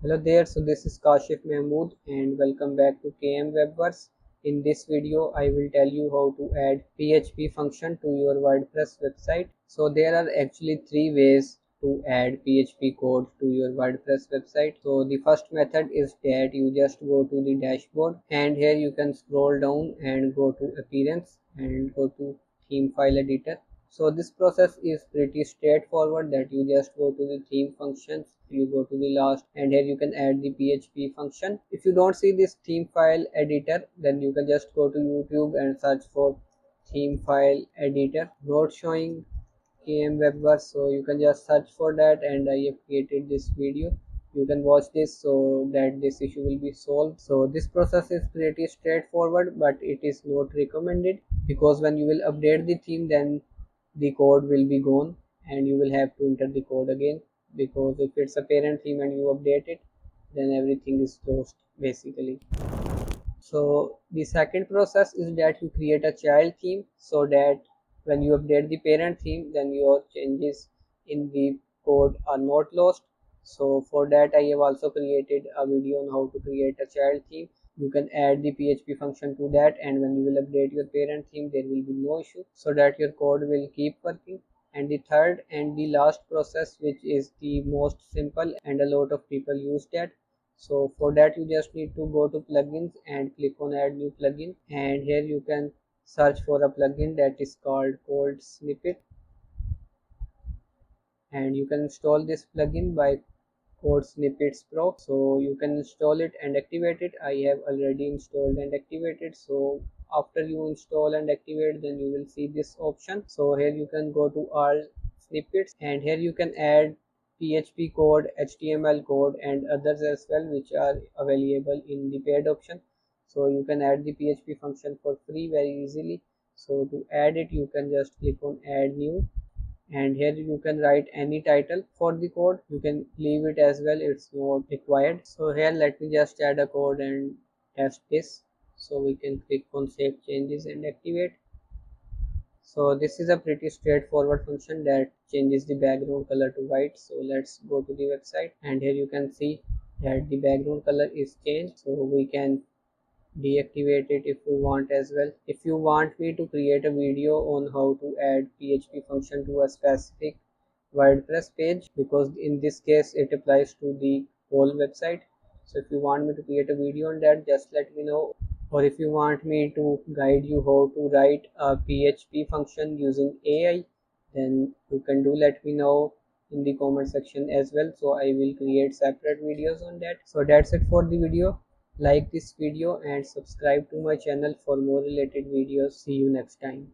Hello there, so this is Kashif Mahmood and welcome back to KM Webverse. In this video, I will tell you how to add PHP function to your WordPress website. So there are actually three ways to add PHP code to your WordPress website. So the first method is that you just go to the dashboard and here you can scroll down and go to appearance and go to theme file editor. So this process is pretty straightforward that you just go to the theme functions, you go to the last and here you can add the PHP function. If you don't see this theme file editor, then you can just go to YouTube and search for theme file editor. Not showing KM Webverse, so you can just search for that and I have created this video. You can watch this so that this issue will be solved. So this process is pretty straightforward, but it is not recommended because when you will update the theme, then the code will be gone and you will have to enter the code again, because if it's a parent theme and you update it, then everything is lost basically. So the second process is that you create a child theme so that when you update the parent theme, then your changes in the code are not lost. So for that I have also created a video on how to create a child theme. You can add the PHP function to that, and when you will update your parent theme, there will be no issue, so that your code will keep working. And the third and the last process, which is the most simple and a lot of people use that. So for that you just need to go to plugins and click on add new plugin, and here you can search for a plugin that is called code snippet, and you can install this plugin by code snippets pro. So you can install it and activate it. I have already installed and activated. So after you install and activate, then you will see this option. So here you can go to all snippets and here you can add PHP code, HTML code and others as well, which are available in the paid option. So you can add the PHP function for free very easily. So to add it, you can just click on add new, and here you can write any title for the code. You can leave it as well, it's not required. So here let me just add a code and test this. So we can click on save changes and activate. So this is a pretty straightforward function that changes the background color to white. So let's go to the website and here you can see that the background color is changed. So we can deactivate it if we want as well. If you want me to create a video on how to add PHP function to a specific WordPress page, because in this case it applies to the whole website, so if you want me to create a video on that, just let me know. Or if you want me to guide you how to write a PHP function using AI, then you can do let me know in the comment section as well, so I will create separate videos on that. So that's it for the video. Like this video and subscribe to my channel for more related videos. See you next time.